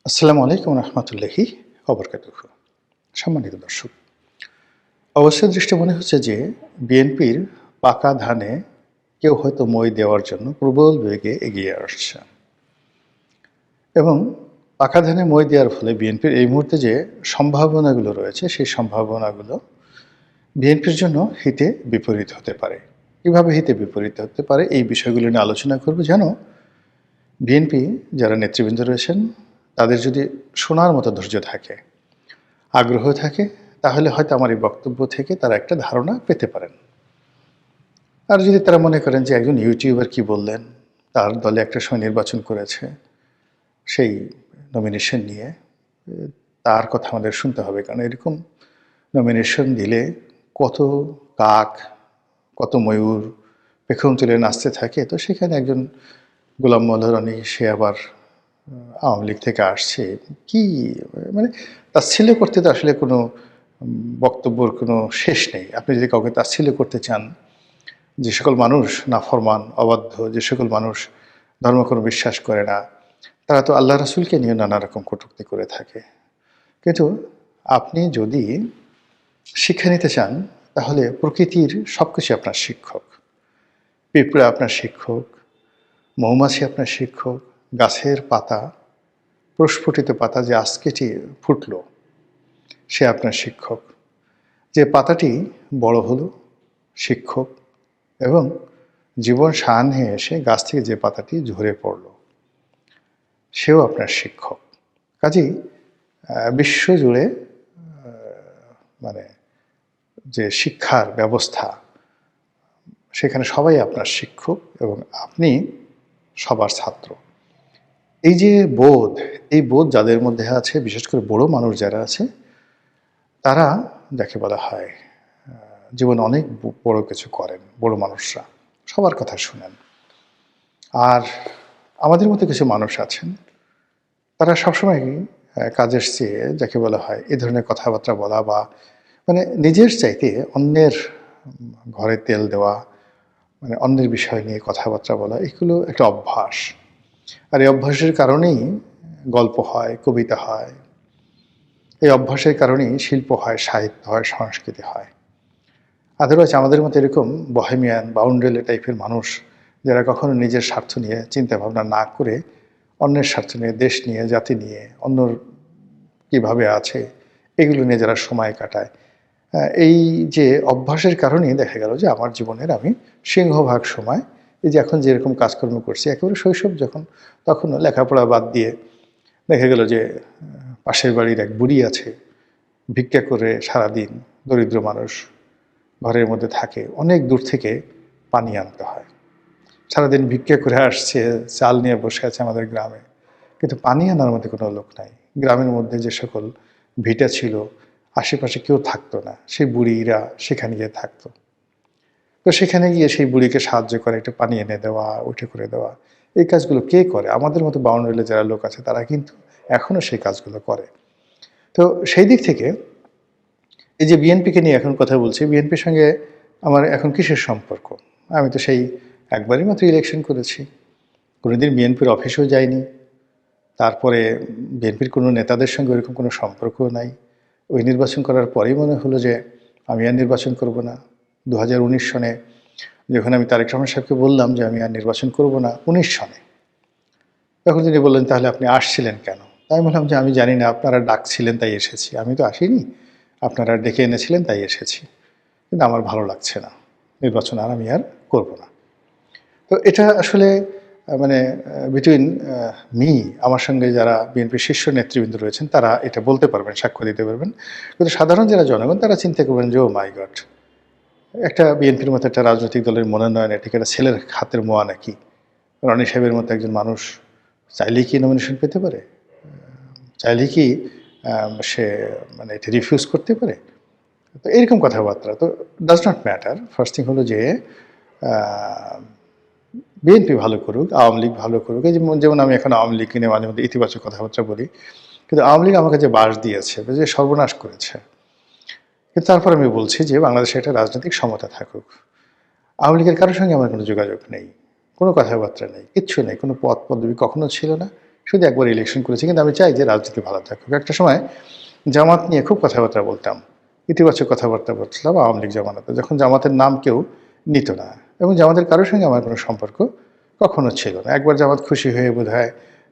আসসালামু আলাইকুম রহমতুল্লাহি ওবরকাতুহু। সম্মানিত দর্শক, অবশ্যই দৃষ্টি মনে হচ্ছে যে বিএনপির পাকা ধানে কেউ হয়তো মই দেওয়ার জন্য প্রবল বেগে এগিয়ে আসছে এবং পাকা ধানে মই দেওয়ার ফলে বিএনপির এই মুহূর্তে যে সম্ভাবনাগুলো রয়েছে সেই সম্ভাবনাগুলো বিএনপির জন্য হিতে বিপরীত হতে পারে। কীভাবে হিতে বিপরীত হতে পারে এই বিষয়গুলো নিয়ে আলোচনা করব, যেন বিএনপি যারা নেতৃবৃন্দ রয়েছেন তাদের যদি শোনার মতো ধৈর্য থাকে, আগ্রহ থাকে, তাহলে হয়তো আমার এই বক্তব্য থেকে তারা একটা ধারণা পেতে পারেন। আর যদি তারা মনে করেন যে একজন ইউটিউবার কি বললেন, তার দলে একটা সময় নির্বাচন করেছে, সেই নমিনেশন নিয়ে তার কথা আমাদের শুনতে হবে, কারণ এরকম নমিনেশন দিলে কত কাক, কত ময়ূর পেখম তুলে নাচতে থাকে। তো সেখানে একজন গোলাম মোল্লা রনি, সে আবার আওয়ামী লীগ থেকে আসছে, কি মানে তাচ্ছিল্য করতে তো আসলে কোনো বক্তব্যর কোনো শেষ নেই। আপনি যদি কাউকে তাচ্ছিল্য করতে চান, যে সকল মানুষ নাফরমান, অবাধ্য, যে সকল মানুষ ধর্মকর্ম বিশ্বাস করে না, তারা তো আল্লাহ রাসূলকে নিয়ে নানা রকম কটূক্তি করে থাকে। কিন্তু আপনি যদি শিক্ষা নিতে চান, তাহলে প্রকৃতির সব কিছু আপনার শিক্ষক। পিঁপড়া আপনার শিক্ষক, মৌমাছি আপনার শিক্ষক, গাছের পাতা, প্রস্ফুটিত পাতা যে আজকেটি ফুটল, সে আপনার শিক্ষক। যে পাতাটি বড় হলো, শিক্ষক। এবং জীবন সায়াহ্নে এসে গাছ থেকে যে পাতাটি ঝরে পড়ল, সেও আপনার শিক্ষক। কাজেই বিশ্বজুড়ে মানে যে শিক্ষার ব্যবস্থা, সেখানে সবাই আপনার শিক্ষক এবং আপনি সবার ছাত্র। এই যে বোধ, এই বোধ যাদের মধ্যে আছে, বিশেষ করে বড় মানুষ যারা আছে, তারা যাকে বলা হয় জীবনে অনেক বড় কিছু করেন। বড় মানুষরা সবার কথা শুনেন। আর আমাদের মধ্যে কিছু মানুষ আছেন, তারা সবসময় কাজের চেয়ে যাকে বলা হয় এ ধরনের কথাবার্তা বলা, বা মানে নিজের চাইতে অন্যের ঘরে তেল দেওয়া, মানে অন্যের বিষয় নিয়ে কথাবার্তা বলা, এগুলো একটা অভ্যাস। আর এই অভ্যাসের কারণেই গল্প হয়, কবিতা হয়। এই অভ্যাসের কারণেই শিল্প হয়, সাহিত্য হয়, সংস্কৃতি হয়। আদারওয়াইজ আমাদের মতো এরকম বহেমিয়ান, বাউন্ডারি টাইপের মানুষ, যারা কখনো নিজের স্বার্থ নিয়ে চিন্তা ভাবনা না করে অন্যের স্বার্থ নিয়ে, দেশ নিয়ে, জাতি নিয়ে, অন্যর কীভাবে আছে এগুলো নিয়ে যারা সময় কাটায়, এই যে অভ্যাসের কারণেই দেখা গেল যে আমার জীবনের আমি সিংহভাগ সময়, এই যে এখন যেরকম কাজকর্ম করছি, একেবারে শৈশব যখন, তখনও লেখাপড়া বাদ দিয়ে দেখা গেল যে পাশের বাড়ির এক বুড়ি আছে, ভিক্ষা করে সারাদিন, দরিদ্র মানুষ, ঘরের মধ্যে থাকে, অনেক দূর থেকে পানি আনতে হয়। সারাদিন ভিক্ষা করে আসছে, চাল নিয়ে বসে আছে আমাদের গ্রামে, কিন্তু পানি আনার মধ্যে কোনো লোক নাই। গ্রামের মধ্যে যে সকল ভিটা ছিল, আশেপাশে কেউ থাকতো না, সেই বুড়িরা সেখানে গিয়ে থাকতো। তো সেখানে গিয়ে সেই বুড়িকে সাহায্য করে, একটু পানি এনে দেওয়া, উঠে করে দেওয়া, এই কাজগুলো কে করে? আমাদের মতো বাউন্ডারিতে যারা লোক আছে তারা কিন্তু এখনও সেই কাজগুলো করে। তো সেই দিক থেকে এই যে বিএনপিকে নিয়ে এখন কথা বলছি, বিএনপির সঙ্গে আমার এখন কিসের সম্পর্ক? আমি তো সেই একবারই মাত্র ইলেকশন করেছি, কোনোদিন বিএনপির অফিসেও যাইনি। তারপরে বিএনপির কোনো নেতাদের সঙ্গে ওরকম কোনো সম্পর্কও নাই। ওই নির্বাচন করার পরেই মনে হলো যে আমি আর নির্বাচন করব না। 2019 সনে যখন আমি তারেক রহমান সাহেবকে বললাম যে আমি আর নির্বাচন করব না, 19 সনে, তখন তিনি বললেন, তাহলে আপনি আসছিলেন কেন? আমি বললাম যে আমি জানি না, আপনারা ডাকছিলেন তাই এসেছি, আমি তো আসিনি, আপনারা ডেকে এনেছিলেন তাই এসেছি, কিন্তু আমার ভালো লাগছে না, নির্বাচন আর আমি আর করব না। তো এটা আসলে মানে বিটুইন মি, আমার সঙ্গে যারা বিএনপির শীর্ষ নেতৃবৃন্দ রয়েছেন তারা এটা বলতে পারবেন, সাক্ষ্য দিতে পারবেন। কিন্তু সাধারণ যারা জনগণ, তারা চিন্তা করবেন যে ও মাই গড, একটা বিএনপির মতো একটা রাজনৈতিক দলের মনোনয়ন, এটা একটা ছেলের হাতের মোয়া নাকি? রনি সাহেবের মতো একজন মানুষ চাইলেই কি নমিনেশন পেতে পারে? চাইলেই কি সে মানে এটা রিফিউজ করতে পারে? তো এরকম কথাবার্তা তো does not matter. First thing হলো যে বিএনপি ভালো করুক, আওয়ামী লীগ ভালো করুক। এই যেমন আমি এখন আওয়ামী লীগকে নিয়ে মাঝে মধ্যে ইতিবাচক কথাবার্তা বলি, কিন্তু আওয়ামী লীগ আমাকে যে বাস দিয়েছে, যে সর্বনাশ করেছে, কিন্তু তারপর আমি বলছি যে বাংলাদেশে একটা রাজনৈতিক সমতা থাকুক। আওয়ামী লীগের কারোর সঙ্গে আমার কোনো যোগাযোগ নেই, কোনো কথাবার্তা নেই, কিচ্ছু নেই, কোনো পদ পদবি কখনো ছিল না, শুধু একবার ইলেকশন করেছি, কিন্তু আমি চাই যে রাজনীতি ভালো থাকুক। একটা সময় জামাত নিয়ে খুব কথাবার্তা বলতাম, ইতিবাচক কথাবার্তা বলছিলাম আওয়ামী লীগ জামানাতে, যখন জামাতের নাম কেউ নিত না, এবং জামাতের কারোর সঙ্গে আমার কোনো সম্পর্ক কখনো ছিল না। একবার জামাত খুশি হয়ে বোধহয়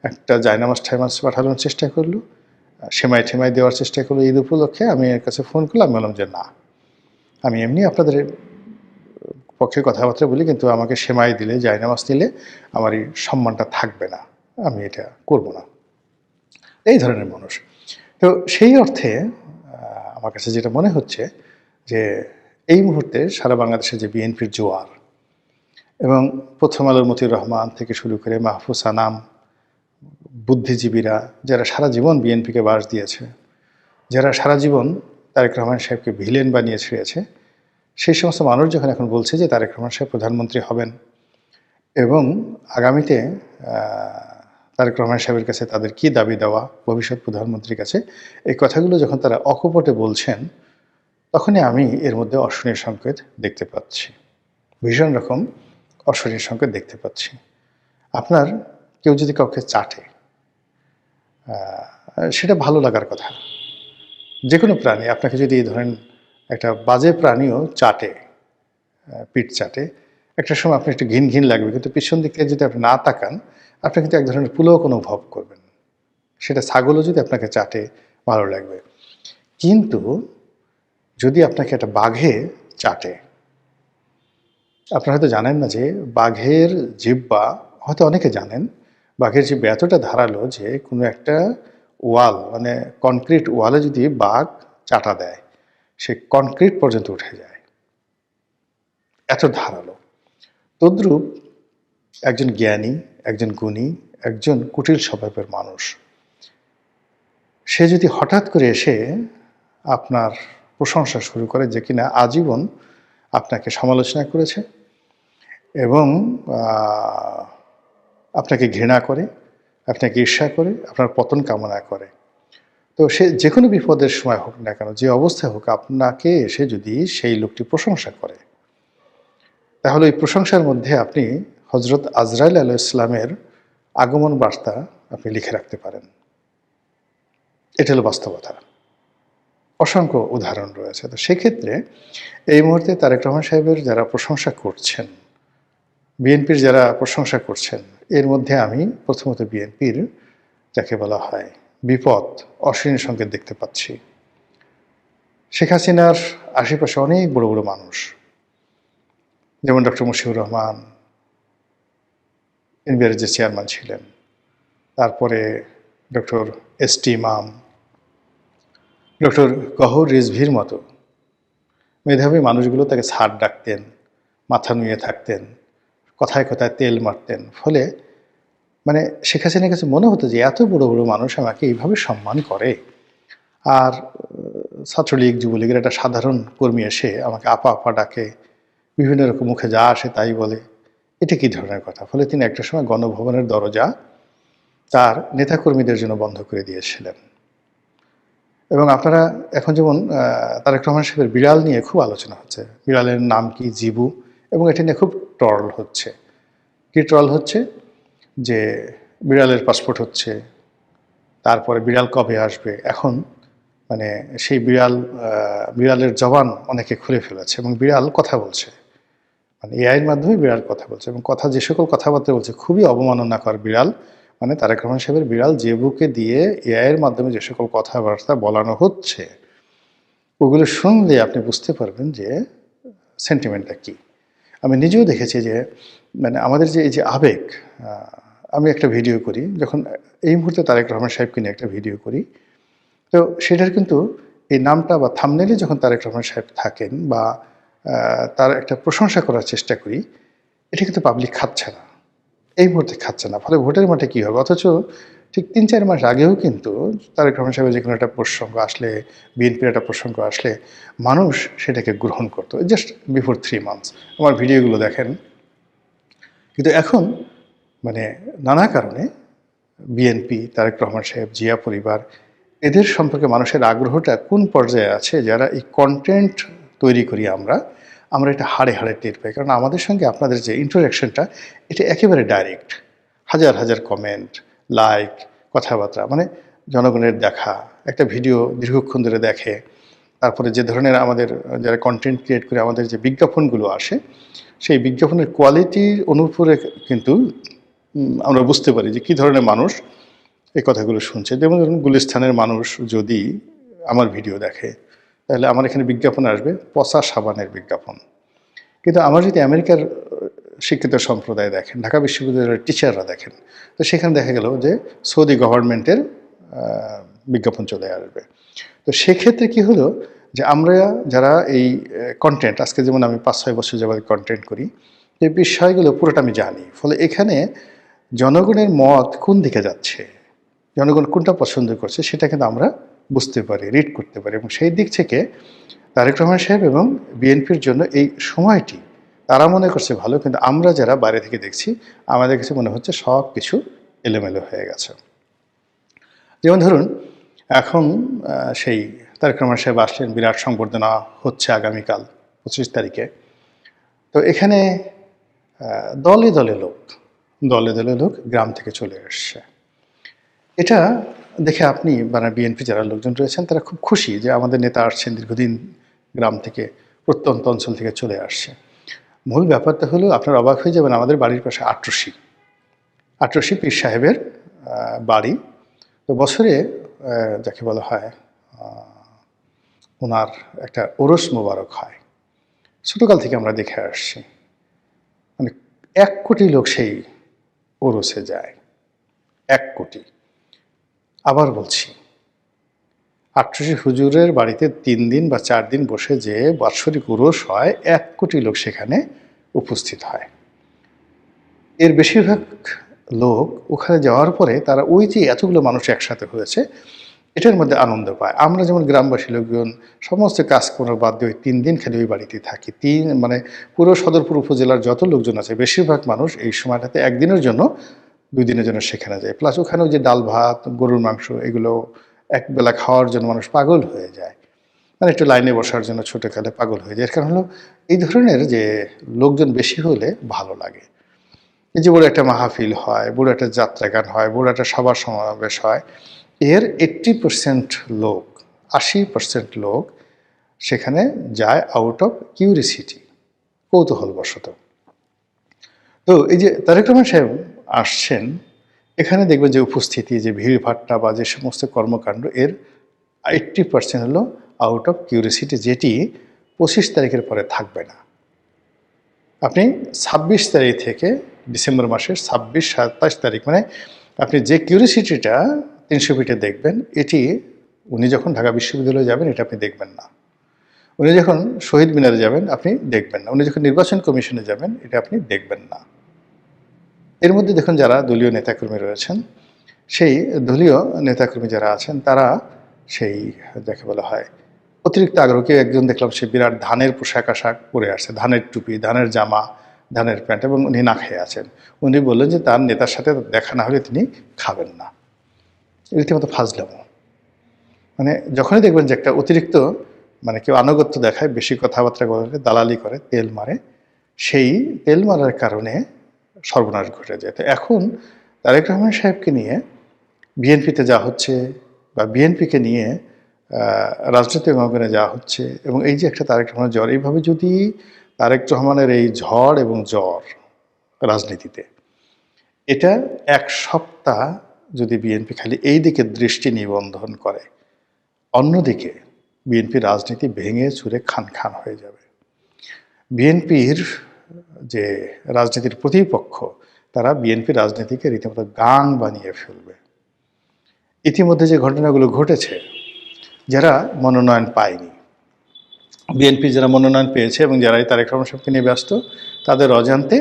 একটা জায়নামাজ ঠাইমাজ পাঠানোর চেষ্টা করলো, সেমাই ঠেমাই দেওয়ার চেষ্টা করলো ঈদ উপলক্ষে। আমি এর কাছে ফোন করলাম, বললাম যে না, আমি এমনি আপনাদের পক্ষে কথাবার্তা বলি, কিন্তু আমাকে সেমাই দিলে, জায়নামাজ দিলে আমার এই সম্মানটা থাকবে না, আমি এটা করব না। এই ধরনের মানুষ। তো সেই অর্থে আমার কাছে যেটা মনে হচ্ছে যে এই মুহূর্তে সারা বাংলাদেশে যে বিএনপির জোয়ার, এবং প্রথম আলোর মতিউর রহমান থেকে শুরু করে মাহফুজ আনাম, বুদ্ধিজীবীরা যারা সারা জীবন বিএনপিকে বাস দিয়েছে, যারা সারা জীবন তারেক রহমান সাহেবকে ভিলেন বানিয়ে ছেড়েছে, সেই সমস্ত মানুষ যখন এখন বলছে যে তারেক রহমান সাহেব প্রধানমন্ত্রী হবেন এবং আগামীতে তারেক রহমান সাহেবের কাছে তাদের কি দাবি দেওয়া ভবিষ্যৎ প্রধানমন্ত্রীর কাছে, এই কথাগুলো যখন তারা অকপটে বলছেন, তখনই আমি এর মধ্যে অশনির সংকেত দেখতে পাচ্ছি, ভীষণ রকম অশনির সংকেত দেখতে পাচ্ছি। আপনার কেউ যদি কাউকে চাটে, সেটা ভালো লাগার কথা। যে কোনো প্রাণী আপনাকে যদি ধরেন একটা বাজে প্রাণীও চাটে, পিঠ চাটে, একটা সময় আপনি একটু ঘিন ঘিন লাগবে, কিন্তু পিছন দিক থেকে যদি আপনি না তাকান, আপনি কিন্তু এক ধরনের পুলক অনুভব করবেন। সেটা ছাগলও যদি আপনাকে চাটে, ভালো লাগবে। কিন্তু যদি আপনাকে একটা বাঘে চাটে, আপনারা হয়তো জানেন না যে বাঘের জিহ্বা, হয়তো অনেকে জানেন, বাঘের জিহ্বা এতটা ধারালো যে কোনো একটা ওয়াল, মানে কনক্রিট ওয়ালে যদি বাঘ চাটা দেয়, সে কনক্রিট পর্যন্ত উঠে যায়, এত ধারালো। তদ্রূপ একজন জ্ঞানী, একজন গুণী, একজন কুটিল স্বভাবের মানুষ, সে যদি হঠাৎ করে এসে আপনার প্রশংসা শুরু করে, যে কিনা আজীবন আপনাকে সমালোচনা করেছে এবং আপনাকে ঘৃণা করে, আপনাকে ঈর্ষা করে, আপনার পতন কামনা করে, তো সে যে কোনো বিপদের সময় হোক না কেন, যে অবস্থায় হোক, আপনাকে এসে যদি সেই লোকটি প্রশংসা করে, তাহলে ওই প্রশংসার মধ্যে আপনি হজরত আজরাইল আলাইহিস ইসলামের আগমন বার্তা আপনি লিখে রাখতে পারেন। এটা হলো বাস্তবতা। অসংখ্য উদাহরণ রয়েছে। তো সেক্ষেত্রে এই মুহূর্তে তারেক রহমান সাহেবের যারা প্রশংসা করছেন, বিএনপির যারা প্রশংসা করছেন, এর মধ্যে আমি প্রথমত বিএনপির যাকে বলা হয় বিপদ, অশ্লীল সংকেত দেখতে পাচ্ছি। শেখ হাসিনার আশেপাশে অনেক বড় বড় মানুষ, যেমন ডক্টর মুশিবুর রহমান এনবিআরের যে চেয়ারম্যান ছিলেন, তারপরে ডক্টর এস.টি. ইমাম, ডক্টর গহর রিজভীর মতো মেধাবী মানুষগুলো তাকে স্যার ডাকতেন, মাথা নুয়ে থাকতেন, কথায় কথায় তেল মারতেন। ফলে মানে শেখ হাসিনার কাছে মনে হতো যে এত বড় বড় মানুষ আমাকে এইভাবে সম্মান করে, আর ছাত্রলীগ যুবলীগের একটা সাধারণ কর্মী এসে আমাকে আপা আপা ডাকে, বিভিন্ন রকম মুখে যা আসে তাই বলে, এটা কী ধরনের কথা। ফলে তিনি একটা সময় গণভবনের দরজা তার নেতাকর্মীদের জন্য বন্ধ করে দিয়েছিলেন। এবং আপনারা এখন যেমন তারেক রহমান সাহেবের বিড়াল নিয়ে খুব আলোচনা হচ্ছে, বিড়ালের নাম কি, জিবু, এবং এটা নিয়ে খুব ট্রল হচ্ছে। কি ট্রল হচ্ছে? যে বিড়ালের পাসপোর্ট হচ্ছে, তারপরে বিড়াল কবে আসবে। এখন মানে সেই বিড়ালের জবান অনেকে খুলে ফেলেছে এবং বিড়াল কথা বলছে, মানে এআইয়ের মাধ্যমে বিড়াল কথা বলছে, এবং কথা যে সকল কথাবার্তা বলছে খুবই অবমাননাকর। বিড়াল মানে তারেক রহমান সাহেবের বিড়াল জেবুকে দিয়ে এআইয়ের মাধ্যমে যে সকল কথাবার্তা বলানো হচ্ছে, ওগুলো শুনলে আপনি বুঝতে পারবেন যে সেন্টিমেন্টটা কী। আমি নিজেও দেখেছি যে মানে আমাদের যে এই যে আবেগ, আমি একটা ভিডিও করি, যখন এই মুহূর্তে তারেক রহমান সাহেবকে নিয়ে একটা ভিডিও করি, তো সেটার কিন্তু এই নামটা বা থাম্বনেইলে যখন তারেক রহমান সাহেব থাকেন বা তার একটা প্রশংসা করার চেষ্টা করি, এটা কিন্তু পাবলিক খাচ্ছে না, এই মুহূর্তে খাচ্ছে না। ফলে ভোটের মাঠে কী হবে? অথচ ঠিক ৩-৪ মাস আগেও কিন্তু তারেক রহমান সাহেবের যে কোনো একটা প্রসঙ্গ আসলে, বিএনপির একটা প্রসঙ্গ আসলে, মানুষ সেটাকে গ্রহণ করতো, জাস্ট বিফোর 3 মান্থস। আমার ভিডিওগুলো দেখেন। কিন্তু এখন মানে নানা কারণে বিএনপি, তারেক রহমান সাহেব, জিয়া পরিবার, এদের সম্পর্কে মানুষের আগ্রহটা কোন পর্যায়ে আছে, যারা এই কন্টেন্ট তৈরি করি আমরা এটা হাড়ে হাড়ে টের পাই। কারণ আমাদের সঙ্গে আপনাদের যে ইন্টারাকশনটা, এটা একেবারে ডাইরেক্ট। হাজার হাজার কমেন্ট, লাইক, কথাবার্তা, মানে জনগণের দেখা, একটা ভিডিও দীর্ঘক্ষণ ধরে দেখে, তারপরে যে ধরনের আমাদের যারা কন্টেন্ট ক্রিয়েট করে আমাদের যে বিজ্ঞাপনগুলো আসে, সেই বিজ্ঞাপনের কোয়ালিটির অনুপুরে কিন্তু আমরা বুঝতে পারি যে কী ধরনের মানুষ এই কথাগুলো শুনছে। যেমন ধরুন, গুলিস্তানের মানুষ যদি আমার ভিডিও দেখে, তাহলে আমার এখানে বিজ্ঞাপন আসবে পচা সাবানের বিজ্ঞাপন। কিন্তু আমার যদি আমেরিকার শিক্ষিত সম্প্রদায় দেখেন, ঢাকা বিশ্ববিদ্যালয়ের টিচাররা দেখেন, তো সেখানে দেখা গেল যে সৌদি গভর্নমেন্টের বিজ্ঞাপন চলে আসবে। তো সেক্ষেত্রে কি হলো যে আমরা যারা এই কন্টেন্ট, আজকে যেমন আমি 5-6 বছর যাবত কন্টেন্ট করি, এই বিষয়গুলো পুরোটা আমি জানি। ফলে এখানে জনগণের মত কোন দিকে যাচ্ছে, জনগণ কোনটা পছন্দ করছে, সেটা কিন্তু আমরা বুঝতে পারি, রিড করতে পারি। এবং সেই দিক থেকে তারেক রহমান সাহেব এবং বিএনপির জন্য এই সময়টি তারা মনে করছে ভালো, কিন্তু আমরা যারা বাইরে থেকে দেখছি আমাদের কাছে মনে হচ্ছে সব কিছু এলোমেলো হয়ে গেছে। যেমন ধরুন, এখন সেই তারেক রহমান সাহেব আসলেন, বিরাট সংবর্ধনা হচ্ছে আগামীকাল 25 তারিখে। তো এখানে দলে দলে লোক গ্রাম থেকে চলে এসছে। এটা দেখে আপনি মানে বিএনপি যারা লোকজন রয়েছেন তারা খুব খুশি যে আমাদের নেতা আসছেন, দীর্ঘদিন গ্রাম থেকে, প্রত্যন্ত অঞ্চল থেকে চলে আসছে। মূল ব্যাপারটা হলো, আপনার অবাক হয়ে যাবেন, আমাদের বাড়ির পাশে আটরশি পীর সাহেবের বাড়ি। তো বছরে যাকে বলা হয় ওনার একটা ওরস মোবারক হয়, ছোটোকাল থেকে আমরা দেখে আসছি। মানে 1 কোটি লোক সেই ওরসে যায়, 1 কোটি। আবার বলছি, আটরশি হুজুরের বাড়িতে 3 দিন বা 4 দিন বসে যে বাৎসরিক উরস হয়, 1 কোটি লোক সেখানে উপস্থিত হয়। এর বেশিরভাগ লোক ওখানে যাওয়ার পরে তারা ওই যে এতগুলো মানুষ একসাথে হয়েছে এটার মধ্যে আনন্দ পায়। আমরা যেমন গ্রামবাসী লোকজন সমস্ত কাজকর্ম বাদ দিয়ে ওই 3 দিন খালি ওই বাড়িতে থাকি। মানে পুরো সদরপুর উপজেলার যত লোকজন আছে বেশিরভাগ মানুষ এই সময়টাতে 1 দিনের জন্য 2 দিনের জন্য সেখানে যায়। প্লাস ওখানে ওই যে ডাল ভাত, গরুর মাংস, এগুলো একবেলা খাওয়ার জন্য মানুষ পাগল হয়ে যায়। মানে একটু লাইনে বসার জন্য ছোটোকালে পাগল হয়ে যায়। এর কারণ হলো এই ধরনের যে লোকজন বেশি হলে ভালো লাগে। এই যে বড় একটা মাহফিল হয়, বড় একটা যাত্রা গান হয়, বড় একটা সভা সমাবেশ হয়, এর 80% লোক, 80% লোক সেখানে যায় আউট অফ কিউরিসিটি, কৌতূহলবশত। তো এই যে তারেক রহমান সাহেব আসছেন, এখানে দেখবেন যে উপস্থিতি, যে ভিড়ভাট্টা বা যে সমস্ত কর্মকাণ্ড, এর 80% হলো আউট অফ কিউরিসিটি, যেটি 25 তারিখের পরে থাকবে না। আপনি 26 তারিখ থেকে ডিসেম্বর মাসের 26-27 তারিখ, মানে আপনি যে কিউরিসিটিটা 300 ফিটে দেখবেন, এটি উনি যখন ঢাকা বিশ্ববিদ্যালয়ে যাবেন এটা আপনি দেখবেন না। উনি যখন শহীদ মিনারে যাবেন আপনি দেখবেন না। উনি যখন নির্বাচন কমিশনে যাবেন এটা আপনি দেখবেন না। এর মধ্যে দেখুন, যারা দলীয় নেতাকর্মী রয়েছেন, সেই দলীয় নেতাকর্মী যারা আছেন তারা সেই যাকে বলা হয় অতিরিক্ত আগ্রহকে, একজন দেখলাম সে বিরাট ধানের পোশাক আশাক পরে আসছে, ধানের টুপি, ধানের জামা, ধানের প্যান্ট, এবং উনি না খেয়ে আছেন। উনি বললেন যে তার নেতার সাথে দেখা না হলে তিনি খাবেন না। রীতিমতো ফাজলামো। মানে যখনই দেখবেন যে একটা অতিরিক্ত, মানে কেউ আনুগত্য দেখায়, বেশি কথাবার্তা বলে, দালালি করে, তেল মারে, সেই তেল মারার কারণে সর্বনাশ ঘটে যায়। তো এখন তারেক রহমান সাহেবকে নিয়ে বিএনপিতে যা হচ্ছে, বা বিএনপিকে নিয়ে রাজনৈতিক অঙ্গনে যা হচ্ছে, এবং এই যে একটা তারেক রহমানের জ্বর, এইভাবে যদি তারেক রহমানের এই ঝড় এবং জ্বর রাজনীতিতে, এটা 1 সপ্তাহ যদি বিএনপি খালি এই দিকে দৃষ্টি নিবন্ধন করে, অন্যদিকে বিএনপি রাজনীতি ভেঙে চুরে খান খান হয়ে যাবে। বিএনপির যে রাজনীতির প্রতিপক্ষ, তারা বিএনপি রাজনীতিকে রীতিমতো গাং বানিয়ে ফেলবে। ইতিমধ্যে যে ঘটনাগুলো ঘটেছে, যারা মনোনয়ন পায়নি, বিএনপি যারা মনোনয়ন পেয়েছে এবং যারা এই তারেক রহমান সাহেবকে নিয়ে ব্যস্ত, তাদের অজান্তে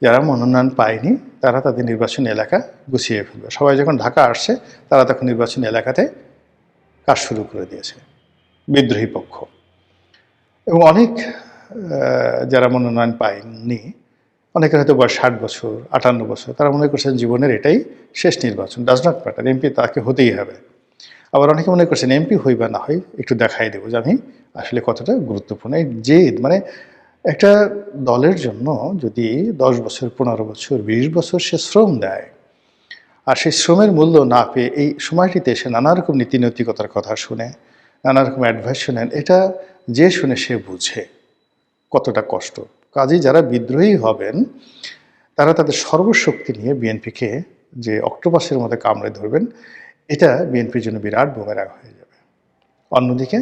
যারা মনোনয়ন পায়নি তারা তাদের নির্বাচনী এলাকা গুছিয়ে ফেলবে। সবাই যখন ঢাকা আসছে তারা তখন নির্বাচনী এলাকাতে কাজ শুরু করে দিয়েছে বিদ্রোহী পক্ষ। এবং অনেক যারা মনোনয়ন পায়নি, অনেকের হয়তো বয়স 60 বছর, 58 বছর, তারা মনে করছেন জীবনের এটাই শেষ নির্বাচন, ডাজ নট ম্যাটার, এমপি তাকে হতেই হবে। আবার অনেকে মনে করছেন এমপি হই বা না হই একটু দেখাই দেবো যে আমি আসলে কতটা গুরুত্বপূর্ণ। এই জেদ, মানে একটা দলের জন্য যদি 10 বছর, 15 বছর, 20 বছর সে শ্রম দেয়, আর সেই শ্রমের মূল্য না পেয়ে এই সময়টিতে এসে নানা রকম নীতি নৈতিকতার কথা শুনে, নানা রকম অ্যাডভাইস শুনেন, এটা যে শুনে সে বুঝে কতটা কষ্ট। কাজেই যারা বিদ্রোহী হবেন তারা তাদের সর্বশক্তি নিয়ে বিএনপিকে যে অক্টোপাসের মধ্যে কামড়ে ধরবেন, এটা বিএনপির জন্য বিরাট বুমেরাং হয়ে যাবে। অন্যদিকে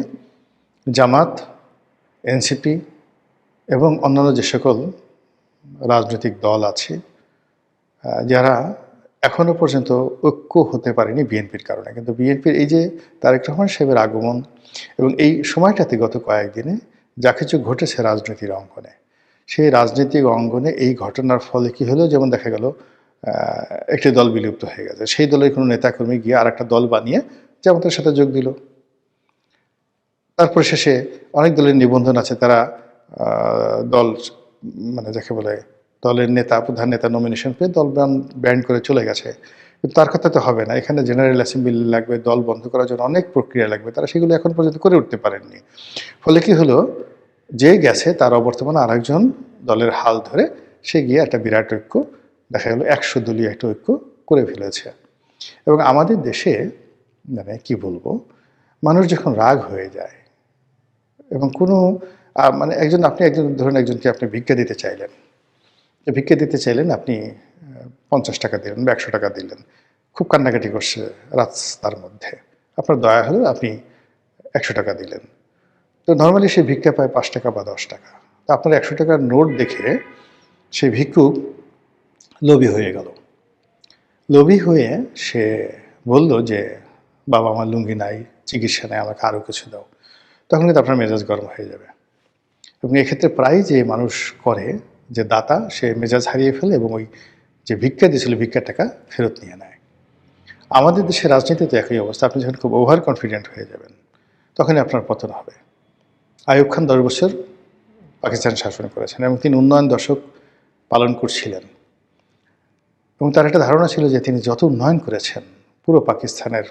জামাত, এনসিপি এবং অন্যান্য যে সকল রাজনৈতিক দল আছে যারা এখনো পর্যন্ত ঐক্য হতে পারেনি বিএনপির কারণে, কিন্তু বিএনপির এই যে তারেক রহমান সাহেবের আগমন এবং এই সময়টাতে গত কয়েকদিনে যা কিছু ঘটেছে রাজনীতির অঙ্গনে, সেই রাজনৈতিক অঙ্গনে এই ঘটনার ফলে কি হলো, যেমন দেখা গেল একটি দল বিলুপ্ত হয়ে গেছে, সেই দলের কোনো নেতাকর্মী গিয়ে আর একটা দল বানিয়ে জামাতের সাথে যোগ দিল। তারপরে শেষে অনেক দলের নিবন্ধন আছে, তারা দল মানে যাকে বলে দলের নেতা, প্রধান নেতা নমিনেশন পেয়ে দল ব্যান্ড করে চলে গেছে। কিন্তু তার কথা তো হবে না, এখানে জেনারেল অ্যাসেম্বলি লাগবে, দল বন্ধ করার জন্য অনেক প্রক্রিয়া লাগবে, তারা সেগুলো এখন পর্যন্ত করে উঠতে পারেননি। ফলে কি হলো, যে গেছে তার অবর্তমানে আরেকজন দলের হাল ধরে সে গিয়ে একটা বিরাট ঐক্য, দেখা গেল 100 দলীয় একটা ঐক্য করে ফেলেছে। এবং আমাদের দেশে মানে কি বলবো, মানুষ যখন রাগ হয়ে যায় এবং কোনো মানে আপনি একজন ধরুন একজনকে আপনি ভিক্ষা দিতে চাইলেন, আপনি 50 টাকা দিলেন বা 100 টাকা দিলেন, খুব কান্নাকাটি করছে রাস্তার মধ্যে, আপনার দয়া হলো আপনি 100 টাকা দিলেন। তো নর্মালি সে ভিক্ষা পায় 5 টাকা বা 10 টাকা। তো আপনার 100 টাকার নোট দেখে সেই ভিক্ষুক লোভী হয়ে গেল। লোভী হয়ে সে বলল যে, বাবা আমার লুঙ্গি নাই, চিকিৎসা নেই, আমাকে আরও কিছু দাও। তখন কিন্তু আপনার মেজাজ গরম হয়ে যাবে। এবং এক্ষেত্রে প্রায় যে মানুষ করে, যে দাতা, সে মেজাজ হারিয়ে ফেলে এবং ওই যে ভিক্ষা দিয়েছিল ভিক্ষার টাকা ফেরত নিয়ে নেয়। আমাদের দেশের রাজনীতিতে একই অবস্থা। আপনি যখন খুব ওভার কনফিডেন্ট হয়ে যাবেন তখনই আপনার পতন হবে। আইয়ুব খান 10 বছর পাকিস্তান শাসন করেছেন এবং তিনি উন্নয়ন দশক পালন করছিলেন এবং তার একটা ধারণা ছিল যে তিনি যত উন্নয়ন করেছেন পুরো পাকিস্তানের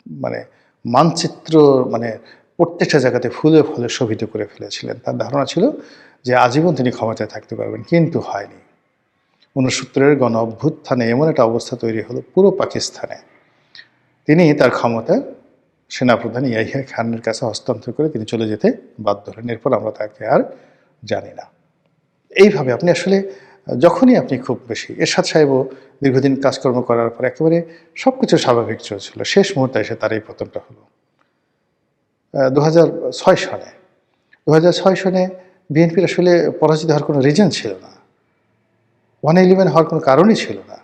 মানে মানচিত্র মানে প্রত্যেকটা জায়গাতে ফুলে ফলে শোভিত করে ফেলেছিলেন। তার ধারণা ছিল যে আজীবন তিনি ক্ষমতায় থাকতে পারবেন, কিন্তু হয়নি। 69-এর গণ অভ্যুত্থানে এমন একটা অবস্থা তৈরি হলো পুরো পাকিস্তানে, তিনি তার ক্ষমতা সেনাপ্রধান ইয়াহিয়া খানের কাছে হস্তান্তর করে তিনি চলে যেতে বাধ্য হলেন। এরপর আমরা তাকে আর জানি না। এইভাবে আপনি আসলে যখনই আপনি খুব বেশি, এরশাদ সাহেবও দীর্ঘদিন কাজকর্ম করার পর একেবারে সব কিছু স্বাভাবিক চলছিল, শেষ মুহূর্তে এসে তার এই পতনটা হলো 2006 সনে। 2006 সনে বিএনপির আসলে পরাজিত হওয়ার কোনো রিজন ছিল না, 111 হওয়ার কোনো কারণই ছিল না।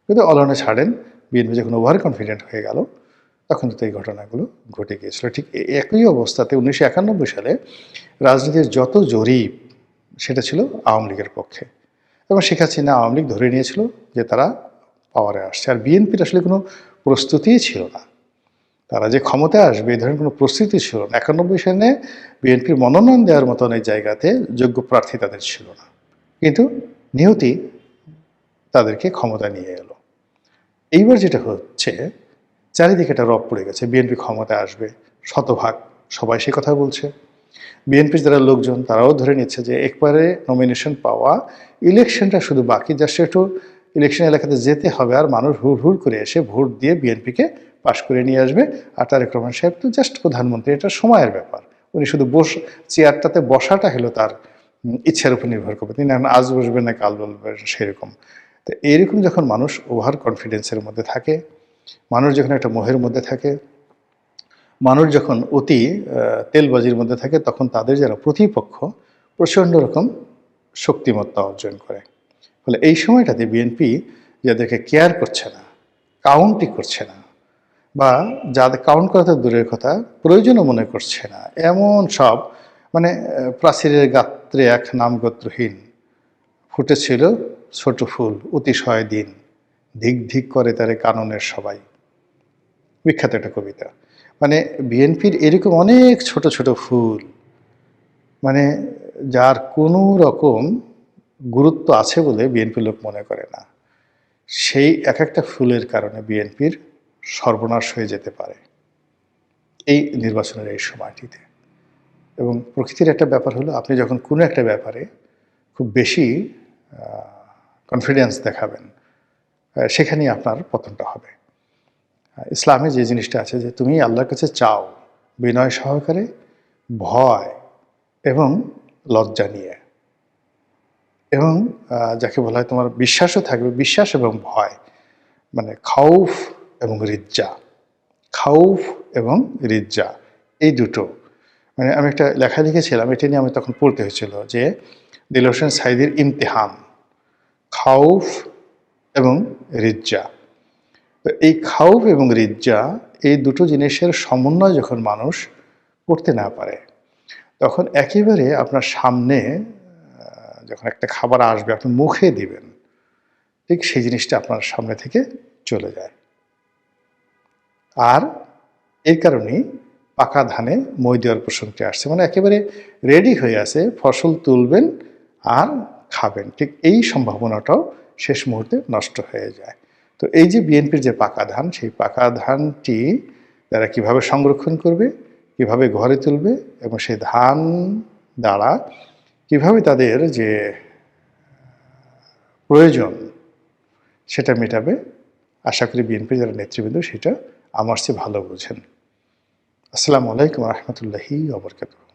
কিন্তু অলনে ছাড়েন, বিএনপি যখন ওভার কনফিডেন্ট হয়ে গেল তখন তো এই ঘটনাগুলো ঘটে গিয়েছিল। ঠিক একই অবস্থাতে 1991 সালে রাজনীতির যত জরিপ সেটা ছিল আওয়ামী লীগের পক্ষে, এবং শেখ হাসিনা আওয়ামী লীগ ধরে নিয়েছিল যে তারা পাওয়ারে আসছে, আর বিএনপির আসলে কোনো প্রস্তুতিই ছিল না, তারা যে ক্ষমতায় আসবে এই ধরনের কোনো প্রস্তুতি ছিল না। 91 সালে বিএনপির মনোনয়ন দেওয়ার মতো অনেক জায়গাতে যোগ্য প্রার্থী তাদের ছিল না, কিন্তু নিয়তি তাদেরকে ক্ষমতা নিয়ে এলো। এইবার যেটা হচ্ছে, চারিদিকে একটা রব পড়ে গেছে, বিএনপি ক্ষমতায় আসবে শতভাগ, সবাই সে কথা বলছে। বিএনপির যারা লোকজন তারাও ধরে নিচ্ছে যে একবারে নমিনেশন পাওয়া, ইলেকশনটা শুধু বাকি, জাস্ট একটু ইলেকশন এলাকাতে যেতে হবে আর মানুষ হুড় হুড় করে এসে ভোট দিয়ে বিএনপিকে পাশ করে নিয়ে আসবে। আর তারেক রহমান সাহেব তো জাস্ট প্রধানমন্ত্রী, এটা সময়ের ব্যাপার, উনি শুধু চেয়ারটাতে বসাটা হলো তার ইচ্ছার উপর নির্ভর করবে, তিনি আজ বসবেন না কাল বলবেন সেরকম। তো এইরকম যখন মানুষ ওভার কনফিডেন্সের মধ্যে থাকে, মানুষ যখন একটা মোহের মধ্যে থাকে, মানুষ যখন অতি তেলবাজির মধ্যে থাকে, তখন তাদের যারা প্রতিপক্ষ প্রচণ্ড রকম শক্তিমত্তা অর্জন করে। ফলে এই সময়টাতে বিএনপি যাদেরকে কেয়ার করছে না, কাউন্টই করছে না, বা যাদের কাউন্ট করা তো দূরের কথা প্রয়োজনও মনে করছে না, এমন সব মানে প্রাচীরের গাত্রে এক নামগোত্রহীন ফুটেছিল ছোট ফুল অতিশয় দিন, ধিক ধিক করে তারে কাননের সবাই, বিখ্যাত একটা কবিতা। মানে বিএনপির এরকম অনেক ছোট ছোট ফুল, মানে যার কোনো রকম গুরুত্ব আছে বলে বিএনপির লোক মনে করে না, সেই এক একটা ফুলের কারণে বিএনপির সর্বনাশ হয়ে যেতে পারে এই নির্বাচনের এই সময়টিতে। এবং প্রকৃতির একটা ব্যাপার হলো, আপনি যখন কোনো একটা ব্যাপারে খুব বেশি কনফিডেন্স দেখাবেন, সেখানেই আপনার পতনটা হবে। ইসলামে যে জিনিসটা আছে যে তুমি আল্লাহর কাছে চাও বিনয় সহকারে, ভয় এবং লজ্জা নিয়ে, এবং যাকে বলা হয় তোমার বিশ্বাসও থাকবে, বিশ্বাস এবং ভয়, মানে খাউফ এবং রিজ্জা। খাউফ এবং রিজ্জা এই দুটো, মানে আমি একটা লেখা লিখেছিলাম, এটা নিয়ে আমি তখন পড়তে হয়েছিল যে দিলওয়ার হোসেন সাঈদীর ইমতিহান, খাউফ এবং রিজ্জা। তো এই খাউফ এবং রিজ্জা এই দুটো জিনিসের সমন্বয় যখন মানুষ করতে না পারে, তখন একেবারে আপনার সামনে যখন একটা খাবার আসবে আপনি মুখে দিবেন, ঠিক সেই জিনিসটা আপনার সামনে থেকে চলে যায়। আর এর কারণেই পাকা ধানে মই দেওয়ার প্রসঙ্গটি আসছে, মানে একেবারে রেডি হয়ে আছে, ফসল তুলবেন আর খাবেন, ঠিক এই সম্ভাবনাটাও শেষ মুহূর্তে নষ্ট হয়ে যায়। তো এই যে বিএনপির যে পাকা ধান, সেই পাকা ধানটি তারা কিভাবে সংরক্ষণ করবে, কিভাবে ঘরে তুলবে, এবং সেই ধান দ্বারা কিভাবে তাদের যে প্রয়োজন সেটা মেটাবে, আশা করি বিএনপি যারা নেতৃবৃন্দ সেটা আমার চেয়ে ভালো বোঝেন। আসসালামু আলাইকুম রহমতুল্লাহি ওয়া বারাকাতুহু।